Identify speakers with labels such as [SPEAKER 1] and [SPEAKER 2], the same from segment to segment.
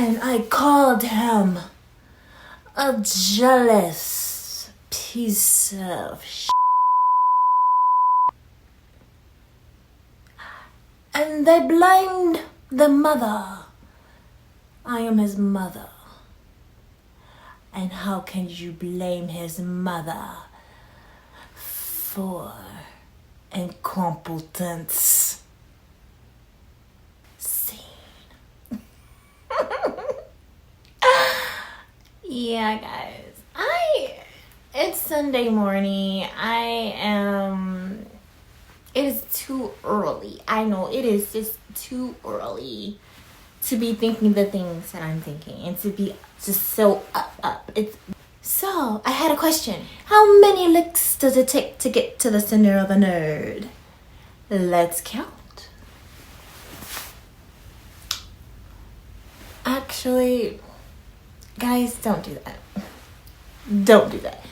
[SPEAKER 1] and I called him a jealous piece of shit. And they blamed the mother. I am his mother. And how can you blame his mother for incompetence? Scene. Yeah, guys. It's Sunday morning. It is too early. I know it is just too early to be thinking the things that I'm thinking and to be just so up. So, I had a question. How many licks does it take to get to the center of a nerd? Let's count. Actually, guys, don't do that. Don't do that.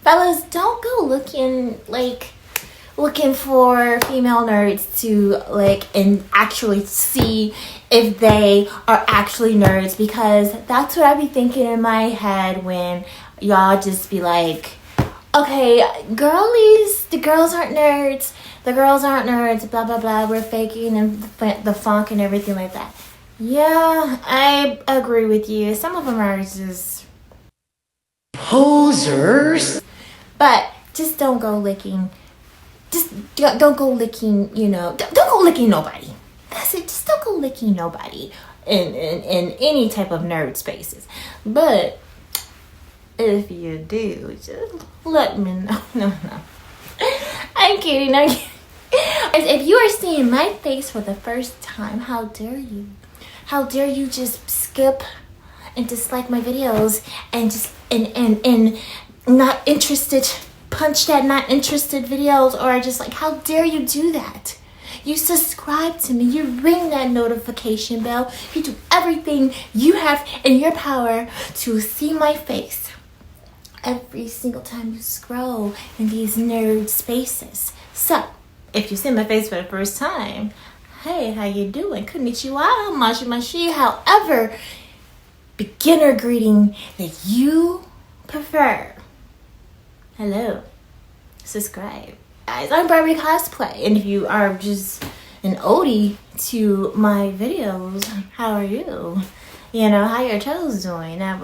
[SPEAKER 1] Fellas, don't go looking for female nerds to and actually see if they are actually nerds, because that's what I be thinking in my head when y'all just be like, okay, girlies, the girls aren't nerds, blah blah blah, we're faking and the funk and everything like that. Yeah, I agree with you. Some of them are just posers, but just don't go licking. Just don't go licking, don't go licking nobody. That's it. Just don't go licking nobody in any type of nerd spaces. But if you do, just let me know. No. I'm kidding. If you are seeing my face for the first time, how dare you? How dare you just skip and dislike my videos and just and not interested, punch that not interested videos, or just how dare you do that? You subscribe to me, you ring that notification bell, you do everything you have in your power to see my face every single time you scroll in these nerd spaces. So, if you see my face for the first time, hey, how you doing? Konnichiwa, mashi, however beginner greeting that you prefer. Hello. Subscribe. Guys, I'm Barbie Cosplay, and if you are just an oldie to my videos, how are you? How your toes doing? I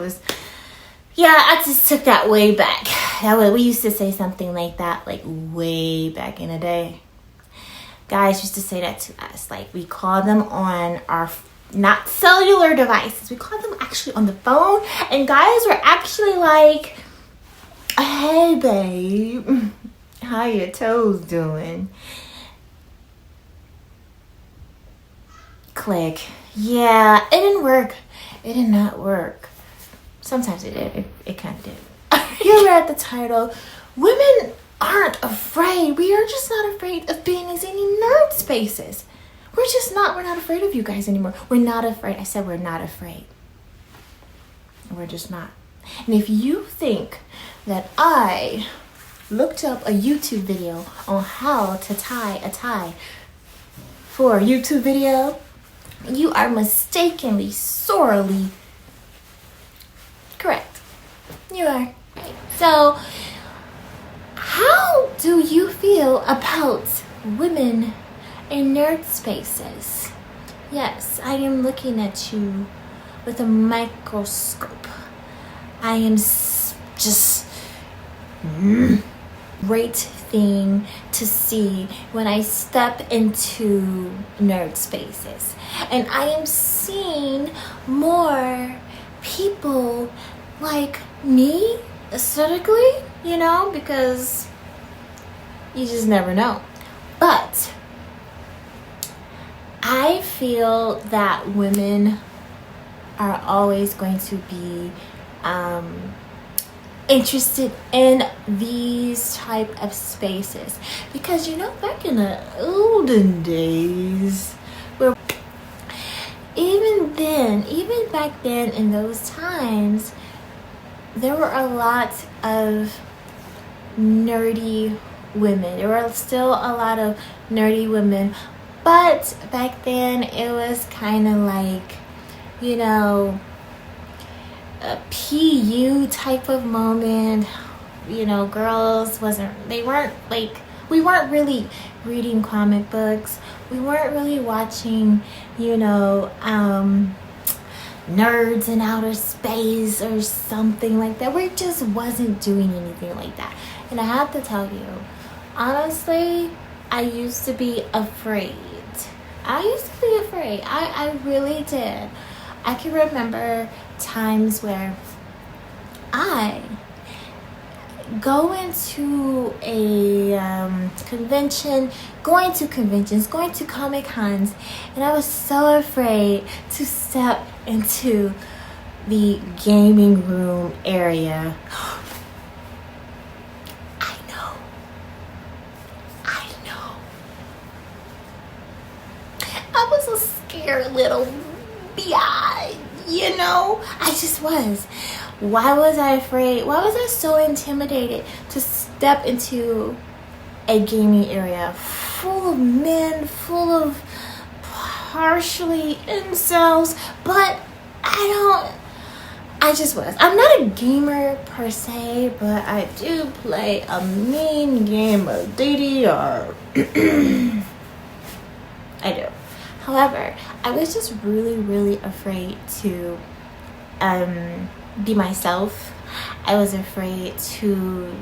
[SPEAKER 1] just took that way back. We used to say something like that, way back in the day. Guys used to say that to us. We call them on our, not cellular devices, we call them actually on the phone, and guys were actually like, hey babe, how your toes doing? Click. Yeah, it didn't work. It did not work. Sometimes it did. It kind of did. You read the title. Women aren't afraid. We are just not afraid of being in any nerd spaces. We're not afraid of you guys anymore. We're not afraid. I said we're not afraid. We're just not. And if you think that I looked up a YouTube video on how to tie a tie for a YouTube video, you are mistakenly, sorely correct. You are. So, how do you feel about women in nerd spaces? Yes, I am looking at you with a microscope. I am just great thing to see when I step into nerd spaces. And I am seeing more people like me aesthetically, because you just never know. But I feel that women are always going to be interested in these type of spaces, because back in the olden days, where even back then in those times, there were a lot of nerdy women. There were still a lot of nerdy women, but back then it was kind of a PU type of moment. Girls we weren't really reading comic books. We weren't really watching, Nerds in Outer Space or something like that. We just wasn't doing anything like that. And I have to tell you, honestly, I used to be afraid. I really did. I can remember times where I go into a convention, going to conventions, going to Comic Cons, and I was so afraid to step into the gaming room area. I know. I was a scared little biatch, I just was. Why was I afraid? Why was I so intimidated to step into a gaming area full of men, full of partially incels? But I just was. I'm not a gamer per se, but I do play a mean game of DDR. I do. However, I was just really, really afraid to be myself. I was afraid to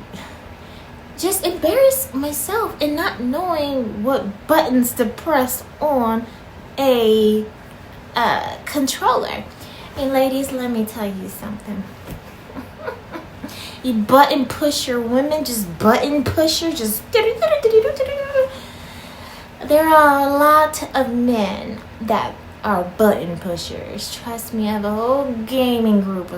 [SPEAKER 1] just embarrass myself and not knowing what buttons to press on a controller. And ladies, let me tell you something. You button pusher women, just button pusher, just there are a lot of men that are button pushers. Trust me, I have a whole gaming group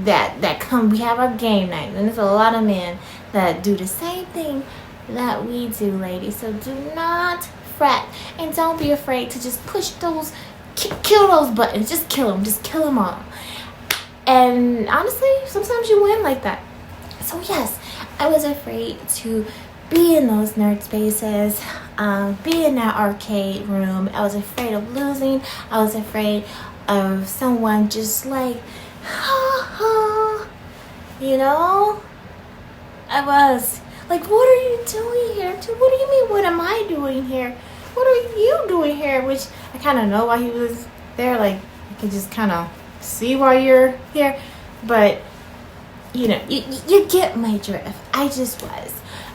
[SPEAKER 1] that come. We have our game night, and there's a lot of men that do the same thing that we do, ladies. So do not fret, and don't be afraid to just push those, kill those buttons. Just kill them all. And honestly, sometimes you win like that. So yes, I was afraid to be in those nerd spaces, be in that arcade room. I was afraid of losing. I was afraid of someone just like, I was like, what are you doing here? What do you mean, what am I doing here? What are you doing here? Which I kind of know why he was there. Like, you can just kind of see why you're here. But, you get my drift. I just was.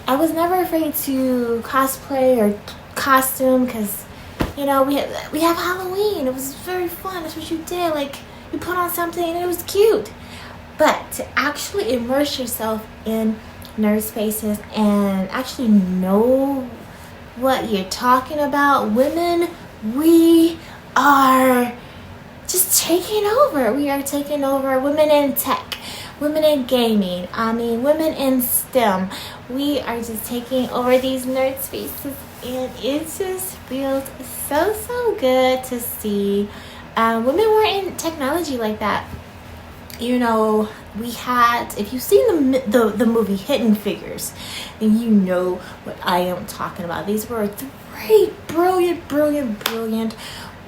[SPEAKER 1] I was never afraid to cosplay or costume because, we have Halloween. It was very fun. That's what you did. Like, you put on something and it was cute. But to actually immerse yourself in nerd spaces and actually know what you're talking about, women, we are just taking over. We are taking over. Women in tech, women in gaming, women in STEM. We are just taking over these nerd spaces, and it just feels so good to see women were in technology like that. We had, if you've seen the movie Hidden Figures, then you know what I am talking about. These were three brilliant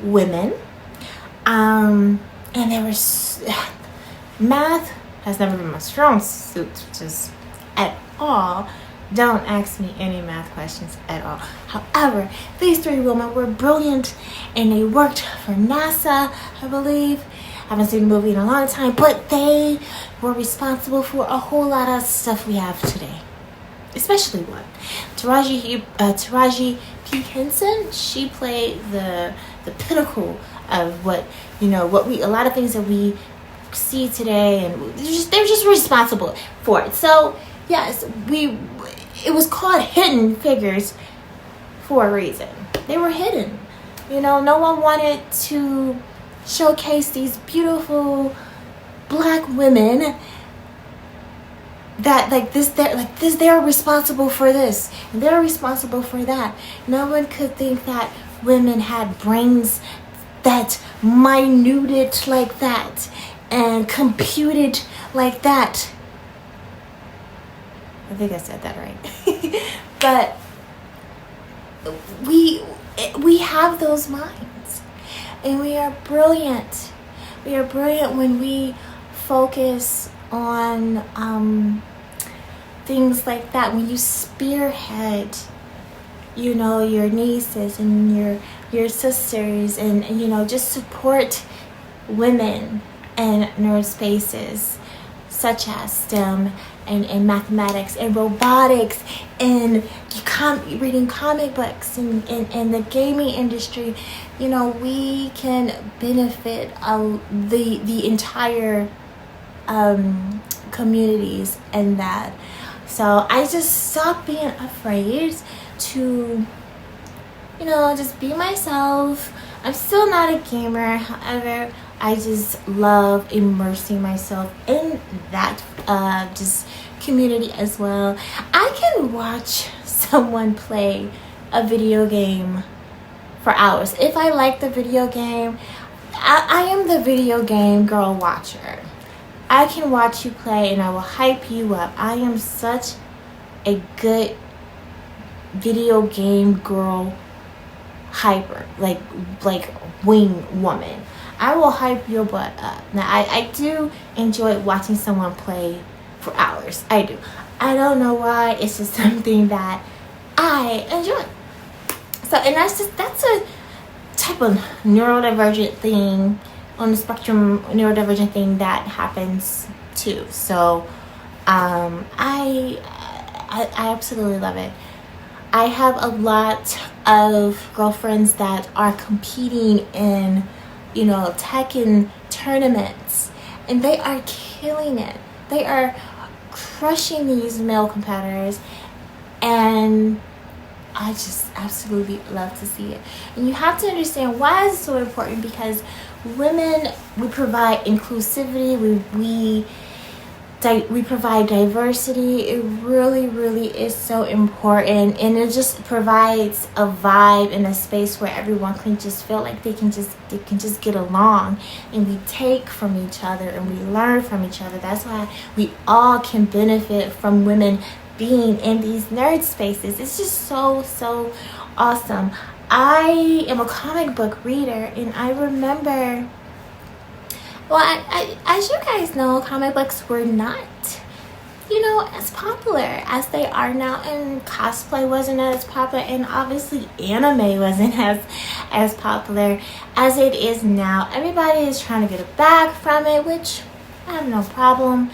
[SPEAKER 1] women. And there was math has never been my strong suit, just at all. Don't ask me any math questions at all. However, these three women were brilliant, and they worked for NASA, I believe. I haven't seen the movie in a long time, but they were responsible for a whole lot of stuff we have today. Especially one. Taraji P. Henson, she played the pinnacle of what a lot of things that we see today, and they're just responsible for it. So yes, it was called Hidden Figures for a reason. They were hidden. No one wanted to showcase these beautiful black women that they're responsible for this and they're responsible for that. No one could think that women had brains that minuted like that and computed like that. I think I said that right. But we have those minds. And we are brilliant. We are brilliant when we focus on things like that. When you spearhead, you know, your nieces and your sisters, and you know, just support women in nerd spaces such as STEM and mathematics and robotics and reading comic books and the gaming industry. You know, we can benefit the entire communities in that. So I just stopped being afraid to, you know, just be myself. I'm still not a gamer, however, I just love immersing myself in that just community as well. I can watch someone play a video game for hours. If I like the video game, I am the video game girl watcher. I can watch you play and I will hype you up. I am such a good video game girl hyper, like wing woman. I will hype your butt up. Now I do enjoy watching someone play for hours. I do. I don't know why. It's just something that I enjoy. So, and that's a type of neurodivergent thing on the spectrum, neurodivergent thing that happens too. So I absolutely love it. I have a lot of girlfriends that are competing in, you know, Tekken tournaments, and they are killing it. They are crushing these male competitors, and I just absolutely love to see it. And you have to understand why it's so important, because women, we provide inclusivity, we provide diversity. It really is so important, and it just provides a vibe and a space where everyone can just feel like they can just get along, and we take from each other and we learn from each other. That's why we all can benefit from women being in these nerd spaces. It's just so awesome. I am a comic book reader, and I remember, well, I as you guys know, comic books were not, you know, as popular as they are now, and cosplay wasn't as popular, and obviously anime wasn't as popular as it is now. Everybody is trying to get a bag from it, which I have no problem.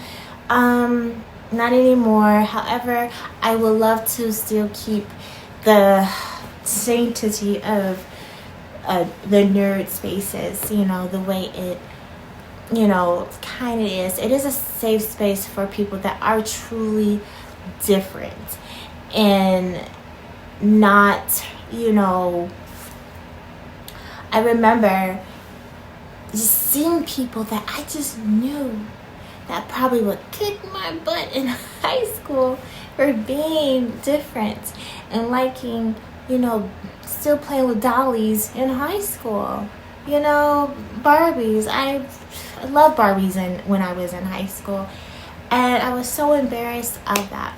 [SPEAKER 1] Not anymore. However, I would love to still keep the sanctity of the nerd spaces, you know, the way it, you know, kind of is. It is a safe space for people that are truly different and not, you know, I remember just seeing people that I just knew that probably would kick my butt in high school for being different and liking, you know, still playing with dollies in high school. You know, Barbies. I love Barbies when I was in high school, and I was so embarrassed of that.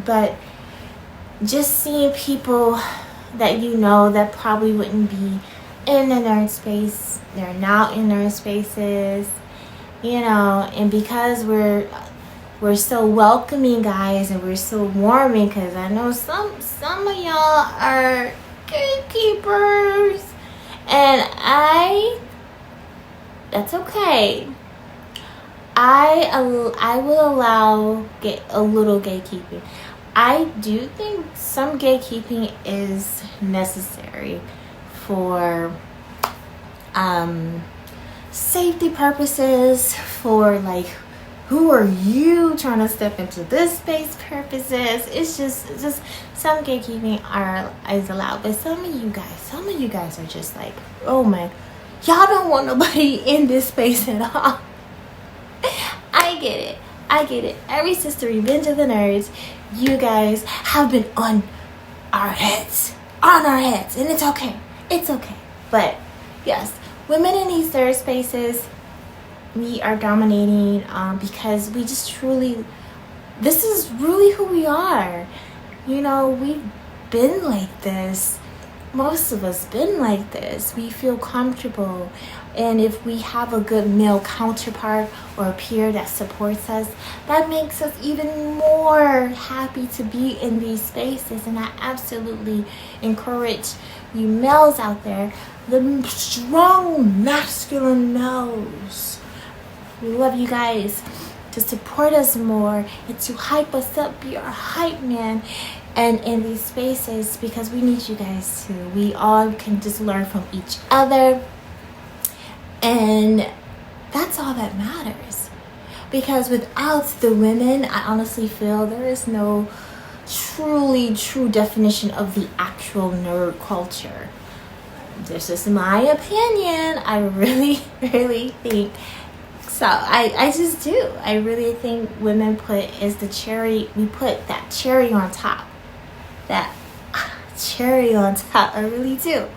[SPEAKER 1] But just seeing people that you know that probably wouldn't be in the nerd space, they're now in nerd spaces, you know, and because we're so welcoming, guys, and we're so warming, because I know some of y'all are gatekeepers, and that's okay. I will allow a little gatekeeping. I do think some gatekeeping is necessary for safety purposes, for like, who are you trying to step into this space purposes. It's just some gatekeeping is allowed, but some of you guys are just like, oh man, y'all don't want nobody in this space at all. I get it. Every sister Revenge of the Nerds, you guys have been on our heads, and it's okay. But yes, women in these nerd spaces, we are dominating because we just truly, this is really who we are. You know, we've been like this most of us been like this. We feel comfortable, and if we have a good male counterpart or a peer that supports us, that makes us even more happy to be in these spaces. And I absolutely encourage you males out there, the strong masculine males, we love you guys, to support us more and to hype us up, be our hype man, and in these spaces, because we need you guys too. We all can just learn from each other, and that's all that matters. Because without the women, I honestly feel there is no true definition of the actual nerd culture. This is my opinion. I really think so. I just do. I really think women we put that cherry on top. That cherry on top. I really do.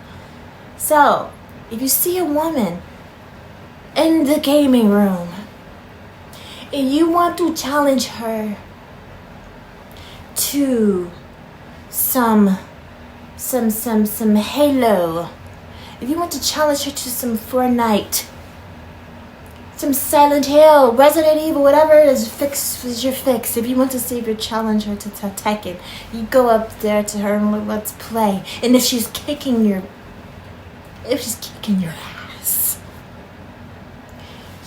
[SPEAKER 1] So, if you see a woman in the gaming room and you want to challenge her to some Halo, if you want to challenge her to some Fortnite, some Silent Hill, Resident Evil, whatever it is your fix. If you want to see if you challenge her to Tekken, you go up there to her and let's play. And if she's kicking your ass,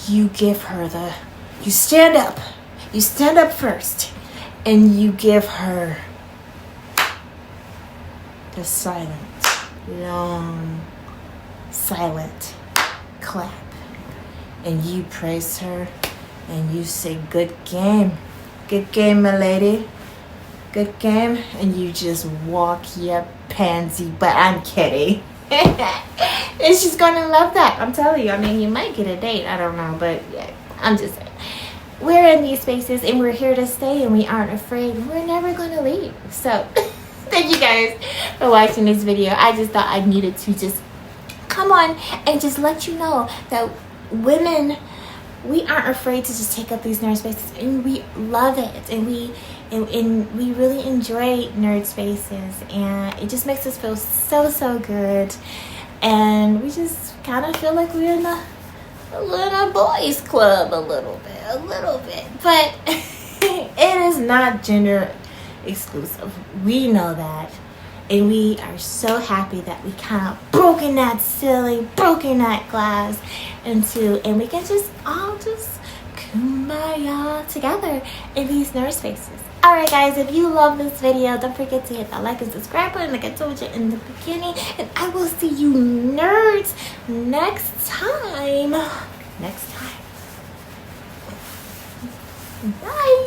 [SPEAKER 1] you give her you stand up first, and you give her the long, silent clap. And you praise her, and you say, good game, my lady, good game, and you just walk your pansy, but I'm kidding. And she's gonna love that, I'm telling you. I mean, you might get a date, I don't know, but yeah, I'm just saying. We're in these spaces, and we're here to stay, and we aren't afraid, and we're never gonna leave. So, thank you guys for watching this video. I just thought I needed to just come on and just let you know that women, we aren't afraid to just take up these nerd spaces, and we love it, and we really enjoy nerd spaces, and it just makes us feel so good, and we just kind of feel like we're in a little boys club a little bit, but it is not gender exclusive. We know that. And we are so happy that we kind of broken that ceiling, broken that glass, and we can just all just kumbaya together in these nerd spaces. Alright guys, if you love this video, don't forget to hit that like and subscribe button like I told you in the beginning. And I will see you nerds next time. Bye.